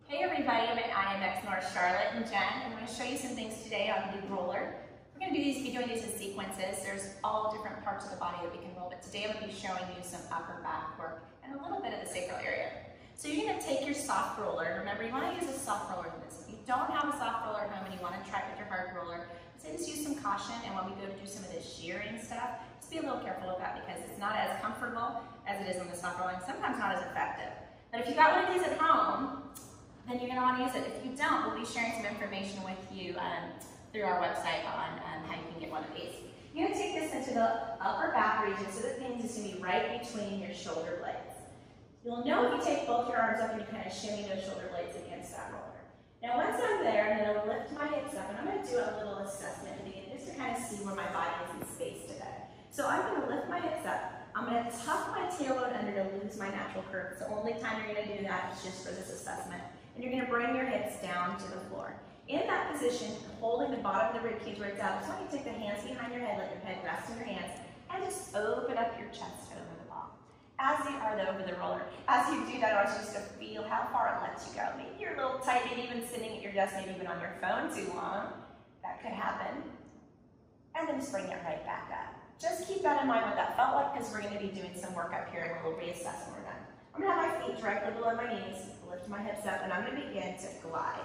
Hey everybody, I'm at IMX Charlotte and Jenn, and I'm going to show you some things today on the roller. We're going to be doing these in sequences. There's all different parts of the body that we can roll, but today I'm going to be showing you some upper back work and a little bit of the sacral area. So you're going to take your soft roller, and remember you want to use a soft roller for this. If you don't have a soft roller at home and you want to try with your hard roller, I'd say just use some caution, and when we go to do some of this shearing stuff, just be a little careful with that because it's not as comfortable as it is on the soft roller, and sometimes not as effective. But if you got one of these at home, then you're going to want to use it. If you don't, we'll be sharing some information with you through our website on how you can get one of these. You're going to take this into the upper back region, so that means it's going to be right between your shoulder blades. You'll know if you take both your arms up and you kind of shimmy those shoulder blades against that roller. Now once I'm there, I'm going to lift my hips up, and I'm going to do a little assessment at the beginning just to kind of see where my body is in space today. So I'm going to lift my hips up. I'm going to tuck my tailbone under to lose my natural curve. It's the only time you're going to do that is just for this assessment. And you're going to bring your hips down to the floor. In that position, holding the bottom of the rib cage where it's out, I just want you to take the hands behind your head, let your head rest in your hands, and just open up your chest over the ball. As you are over the roller. As you do that, I want you just to feel how far it lets you go. Maybe you're a little tight, maybe even sitting at your desk, maybe even on your phone too long. That could happen. And then just bring it right back up. Just keep that in mind what that felt like, because we're going to be doing some work up here and we'll reassess when we're done. I'm going to have my feet directly below my knees, lift my hips up, and I'm going to begin to glide.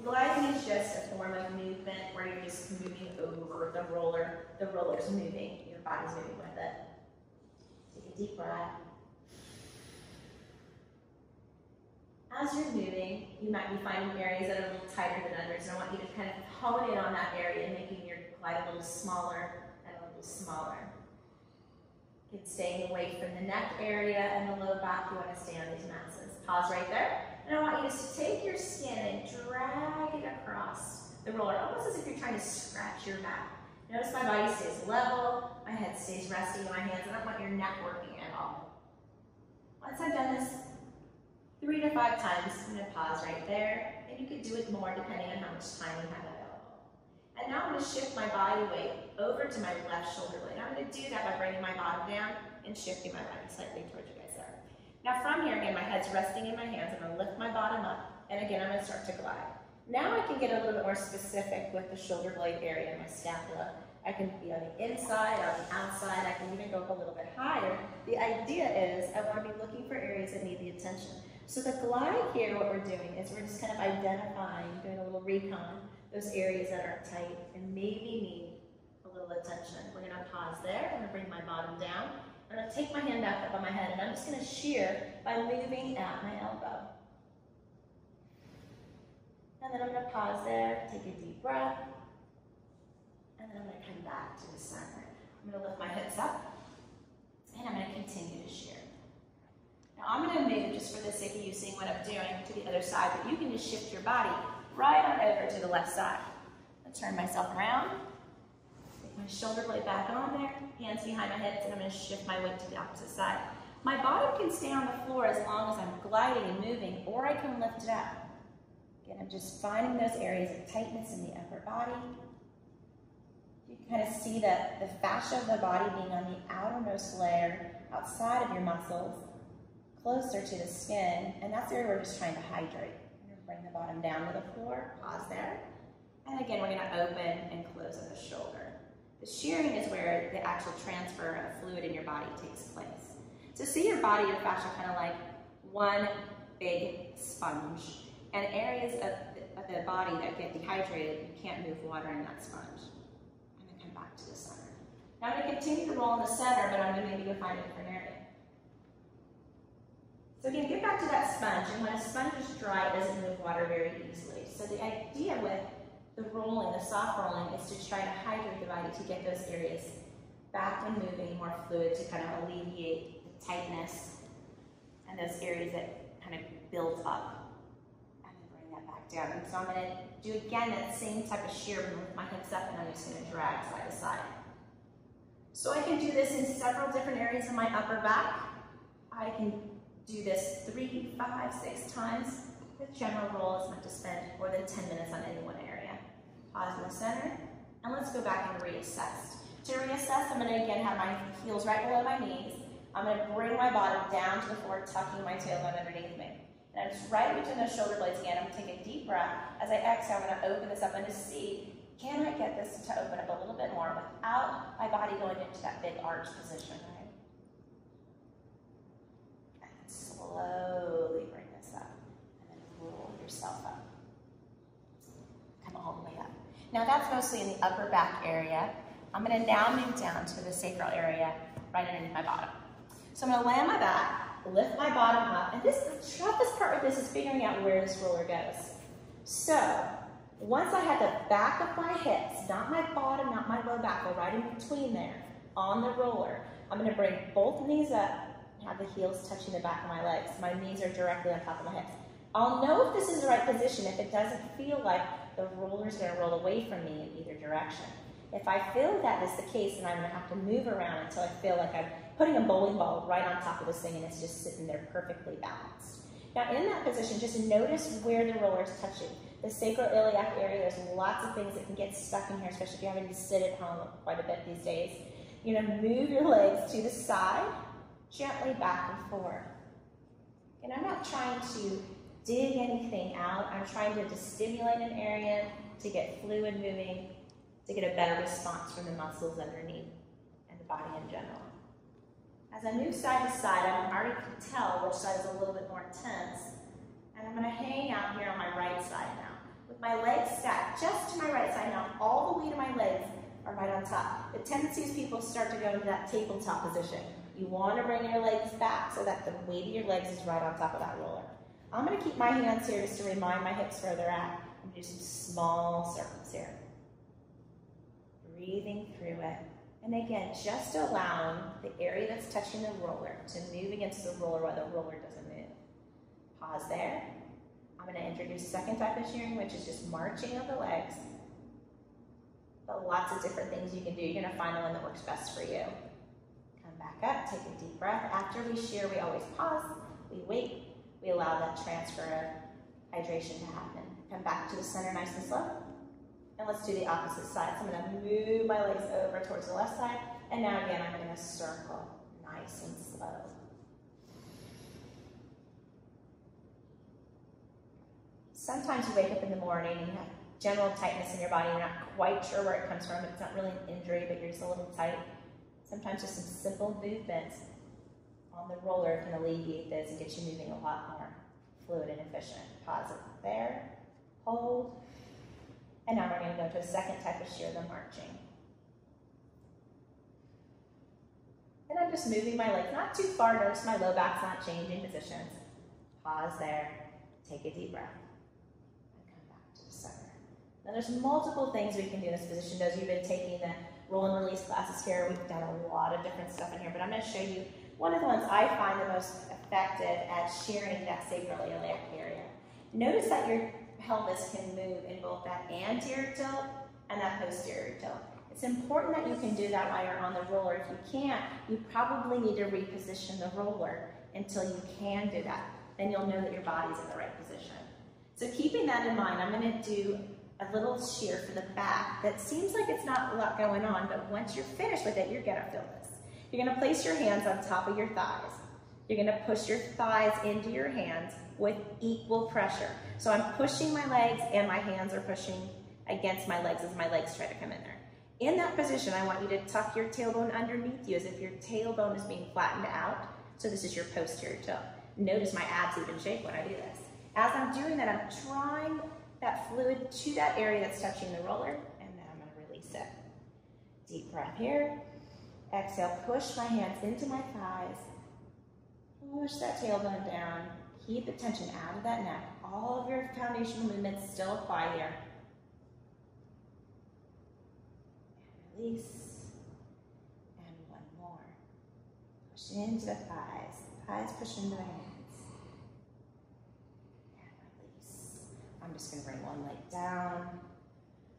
Gliding is just a form of movement where you're just moving over the roller. The roller's moving, your body's moving with it. Take a deep breath. As you're moving, you might be finding areas that are a little tighter than others, and I want you to kind of hone in on that area, making your glide a little smaller and a little smaller. Staying away from the neck area and the low back, you want to stay on these masses. Pause right there. And I want you to take your skin and drag it across the roller, almost as if you're trying to scratch your back. Notice my body stays level, my head stays resting in my hands. I don't want your neck working at all. Once I've done this 3 to 5 times, I'm going to pause right there. And you could do it more depending on how much time you have available. And now I'm going to shift my body weight over to my left shoulder blade. I'm going to do that by bringing my bottom down and shifting my body slightly towards you guys there. Now from here, again, my head's resting in my hands. I'm going to lift my bottom up, and again, I'm going to start to glide. Now I can get a little bit more specific with the shoulder blade area and my scapula. I can be on the inside, on the outside. I can even go up a little bit higher. The idea is I want to be looking for areas that need the attention. So the glide here, what we're doing is we're just kind of identifying, doing a little recon, those areas that are tight and maybe need a little attention. We're going to pause there. I'm going to bring my bottom down. I'm going to take my hand back up on my head, and I'm just going to shear by moving at my elbow. And then I'm going to pause there, take a deep breath, and then I'm going to come back to the center. I'm going to lift my hips up, and I'm going to continue to shear. Now I'm going to move, just for the sake of you seeing what I'm doing, to the other side, but you can just shift your body right on over to the left side. I'll turn myself around, take my shoulder blade back on there, hands behind my hips, and I'm going to shift my weight to the opposite side. My bottom can stay on the floor as long as I'm gliding and moving, or I can lift it up. Again, I'm just finding those areas of tightness in the upper body. You can kind of see that the fascia of the body being on the outermost layer, outside of your muscles, closer to the skin, and that's the area we're just trying to hydrate. Bring the bottom down to the floor, pause there. And again, we're going to open and close at the shoulder. The shearing is where the actual transfer of fluid in your body takes place. So see your body, your fascia, kind of like one big sponge. And areas of the body that get dehydrated, you can't move water in that sponge. And then come back to the center. Now I'm going to continue to roll in the center, but I'm going to maybe go find a different area. So again, get back to that sponge, and when a sponge is dry, it doesn't move water very easily. So the idea with the rolling, the soft rolling, is to try to hydrate the body to get those areas back and moving, more fluid, to kind of alleviate the tightness and those areas that kind of build up, and then bring that back down. And so I'm going to do again that same type of shear, with my hips up, and I'm just going to drag side to side. So I can do this in several different areas of my upper back. I can do this 3, 5, 6 times. The general rule is not to spend more than 10 minutes on any one area. Pause in the center, and let's go back and reassess. To reassess, I'm going to again have my heels right below my knees. I'm going to bring my bottom down to the floor, tucking my tailbone underneath me. And I'm just right between those shoulder blades again. I'm gonna take a deep breath. As I exhale, I'm gonna open this up and just see, can I get this to open up a little bit more without my body going into that big arch position, right? And then slowly bring this up. And then roll yourself up. Come all the way up. Now that's mostly in the upper back area. I'm gonna now move down to the sacral area right underneath my bottom. So I'm gonna lay on my back, lift my bottom up, and the toughest part of this is figuring out where this roller goes. So, once I have the back of my hips, not my bottom, not my low back, but right in between there, on the roller, I'm gonna bring both knees up and have the heels touching the back of my legs. My knees are directly on top of my hips. I'll know if this is the right position if it doesn't feel like the roller's gonna roll away from me in either direction. If I feel that is the case, then I'm gonna have to move around until I feel like I'm putting a bowling ball right on top of this thing and it's just sitting there perfectly balanced. Now in that position, just notice where the roller is touching. The sacroiliac area, there's lots of things that can get stuck in here, especially if you're having to sit at home quite a bit these days. You're gonna move your legs to the side, gently back and forth. And I'm not trying to dig anything out. I'm trying to just stimulate an area to get fluid moving, to get a better response from the muscles underneath and the body in general. As I move side to side, I already can tell which side is a little bit more intense. And I'm going to hang out here on my right side now. With my legs stacked just to my right side now, all the weight of my legs are right on top. The tendency is people start to go into that tabletop position. You want to bring your legs back so that the weight of your legs is right on top of that roller. I'm going to keep my hands here just to remind my hips where they're at. I'm going to do some small circles here. Breathing through it. And again, just allowing the area that's touching the roller to move against the roller while the roller doesn't move. Pause there. I'm going to introduce a second type of shearing, which is just marching of the legs. But lots of different things you can do. You're going to find the one that works best for you. Come back up, take a deep breath. After we shear, we always pause, we wait, we allow that transfer of hydration to happen. Come back to the center nice and slow. And let's do the opposite side. So I'm going to move my legs over towards the left side. And now again, I'm going to circle nice and slow. Sometimes you wake up in the morning and you have general tightness in your body. You're not quite sure where it comes from. It's not really an injury, but you're just a little tight. Sometimes just some simple movements on the roller can alleviate this and get you moving a lot more fluid and efficient. Pause it there. Hold. And now we're going to go to a second type of shear, the marching. And I'm just moving my legs not too far. Notice my low back's not changing positions. Pause there. Take a deep breath. And come back to the center. Now there's multiple things we can do in this position. Those of you who've been taking the roll and release classes here, we've done a lot of different stuff in here, but I'm going to show you one of the ones I find the most effective at shearing that sacroiliac area. Notice that your pelvis can move in both that anterior tilt and that posterior tilt. It's important that you can do that while you're on the roller. If you can't, you probably need to reposition the roller until you can do that. Then you'll know that your body's in the right position. So keeping that in mind, I'm going to do a little shear for the back that seems like it's not a lot going on, but once you're finished with it, you're going to feel this. You're going to place your hands on top of your thighs. You're going to push your thighs into your hands with equal pressure. So I'm pushing my legs and my hands are pushing against my legs as my legs try to come in there. In that position, I want you to tuck your tailbone underneath you as if your tailbone is being flattened out. So this is your posterior tilt. Notice my abs even shake when I do this. As I'm doing that, I'm drawing that fluid to that area that's touching the roller, and then I'm going to release it. Deep breath here. Exhale, push my hands into my thighs. Push that tailbone down. Keep the tension out of that neck. All of your foundational movements still apply here. And release. And one more. Push into the thighs. Thighs push into the hands. And release. I'm just going to bring one leg down.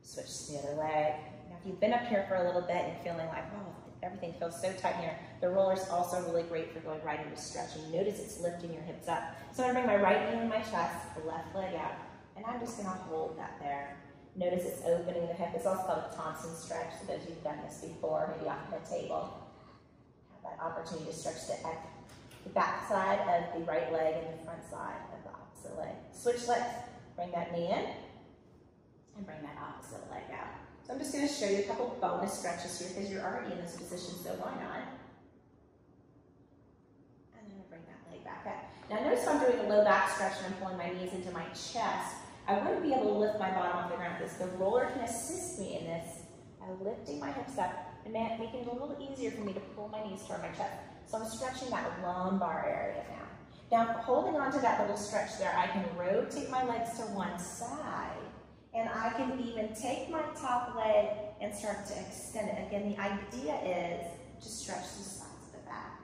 Switch to the other leg. Now, if you've been up here for a little bit and feeling like, oh, everything feels so tight here, the roller is also really great for going right into stretching. Notice it's lifting your hips up. So I'm going to bring my right knee in my chest, the left leg out, and I'm just going to hold that there. Notice it's opening the hip. It's also called a Thompson stretch, so those of you who've done this before, maybe off the table, have that opportunity to stretch the back side of the right leg and the front side of the opposite. opposite leg. Switch legs. Bring that knee in and bring that opposite leg out. So I'm just going to show you a couple bonus stretches here because you're already in this position, so why not? And then we'll bring that leg back up. Now notice I'm doing a low back stretch and I'm pulling my knees into my chest. I wouldn't be able to lift my bottom off the ground with this. The roller can assist me in this by lifting my hips up and making it a little easier for me to pull my knees toward my chest. So I'm stretching that lumbar area now. Now, holding on to that little stretch there, I can rotate my legs to one side, and I can even take my top leg and start to extend it. Again, the idea is to stretch the sides of the back.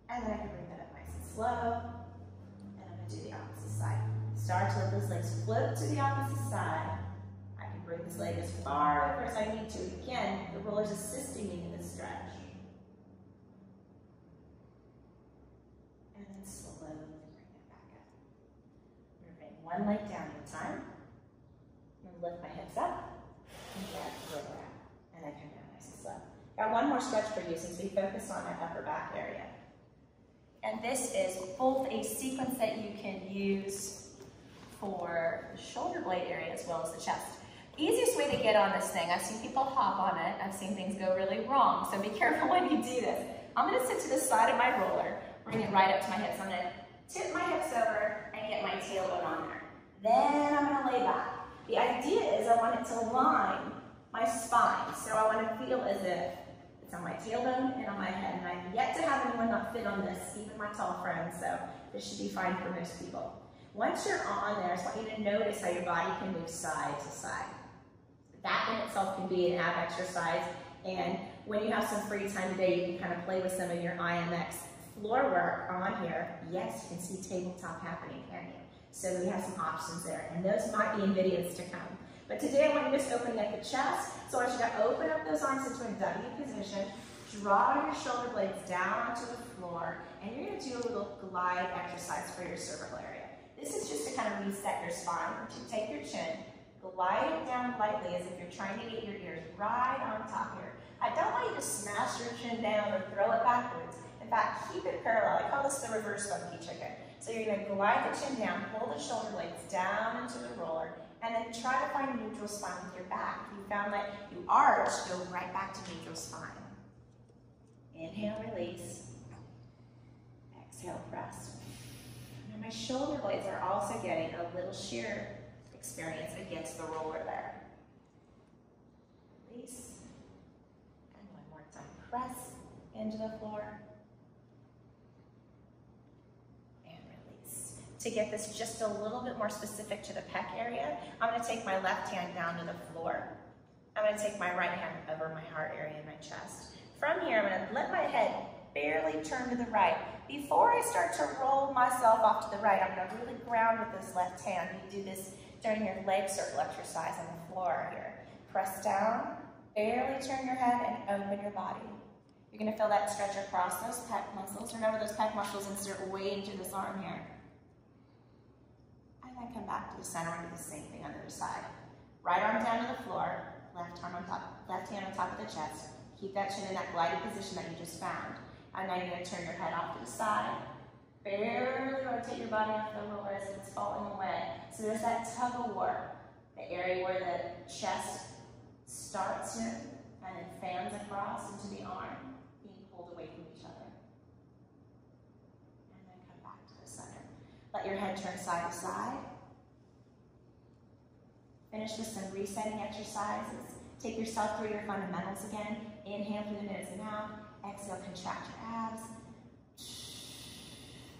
And then I can bring that up nice and slow, and I'm going to do the opposite side. Start to let those legs float to the opposite side. I can bring this leg as far over as I need to. Again, the roller's assisting me in this stretch. One leg down at a time. I'm going to lift my hips up and get roller out. And then come down nice and slow. Got one more stretch for you since we focused on that upper back area. And this is both a sequence that you can use for the shoulder blade area as well as the chest. Easiest way to get on this thing, I've seen people hop on it, I've seen things go really wrong, so be careful when you do this. I'm going to sit to the side of my roller, bring it right up to my hips. I'm going to tip my hips over and get my tailbone on there. Then I'm going to lay back. The idea is I want it to line my spine. So I want to feel as if it's on my tailbone and on my head. And I've yet to have anyone not fit on this, even my tall friends, so this should be fine for most people. Once you're on there, I just want you to notice how your body can move side to side. That in itself can be an ab exercise. And when you have some free time today, you can kind of play with some of your IMX floor work on here. Yes, you can see tabletop happening, can't you? So we have some options there, and those might be in videos to come. But today I want you just opening up the chest, so I want you to open up those arms into a W position, draw your shoulder blades down onto the floor, and you're going to do a little glide exercise for your cervical area. This is just to kind of reset your spine. To take your chin, glide it down lightly as if you're trying to get your ears right on top here. I don't want you to smash your chin down or throw it backwards. In fact, keep it parallel. I call this the reverse funky chicken. So you're going to glide the chin down, pull the shoulder blades down into the roller, and then try to find a neutral spine with your back. If you found that you arch, go right back to neutral spine. Inhale, release. Exhale, press. Now my shoulder blades are also getting a little shear experience against the roller there. Release. And one more time. Press into the floor. To get this just a little bit more specific to the pec area, I'm going to take my left hand down to the floor. I'm going to take my right hand over my heart area and my chest. From here, I'm going to let my head barely turn to the right. Before I start to roll myself off to the right, I'm going to really ground with this left hand. You do this during your leg circle exercise on the floor here. Press down, barely turn your head, and open your body. You're going to feel that stretch across those pec muscles. Remember, those pec muscles insert weight into this arm here. And then come back to the center and do the same thing on the other side. Right arm down to the floor, left hand on top of the chest. Keep that chin in that glided position that you just found. And now you're going to turn your head off to the side. Barely rotate your body off the roller as if it's falling away. So there's that tug of war, the area where the chest starts here and it fans across into the arm, being pulled away from each other. And then come back to the center. Let your head turn side to side. Finish with some resetting exercises. Take yourself through your fundamentals again. Inhale through the nose and out. Exhale, contract your abs.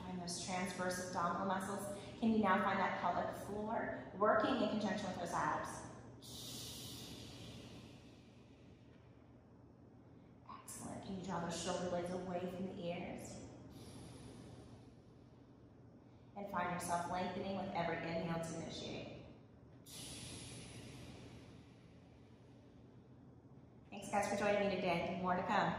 Find those transverse abdominal muscles. Can you now find that pelvic floor working in conjunction with those abs? Excellent. Can you draw those shoulder blades away from the ears? And find yourself lengthening with every inhale to initiate. Thanks guys for joining me today. More to come.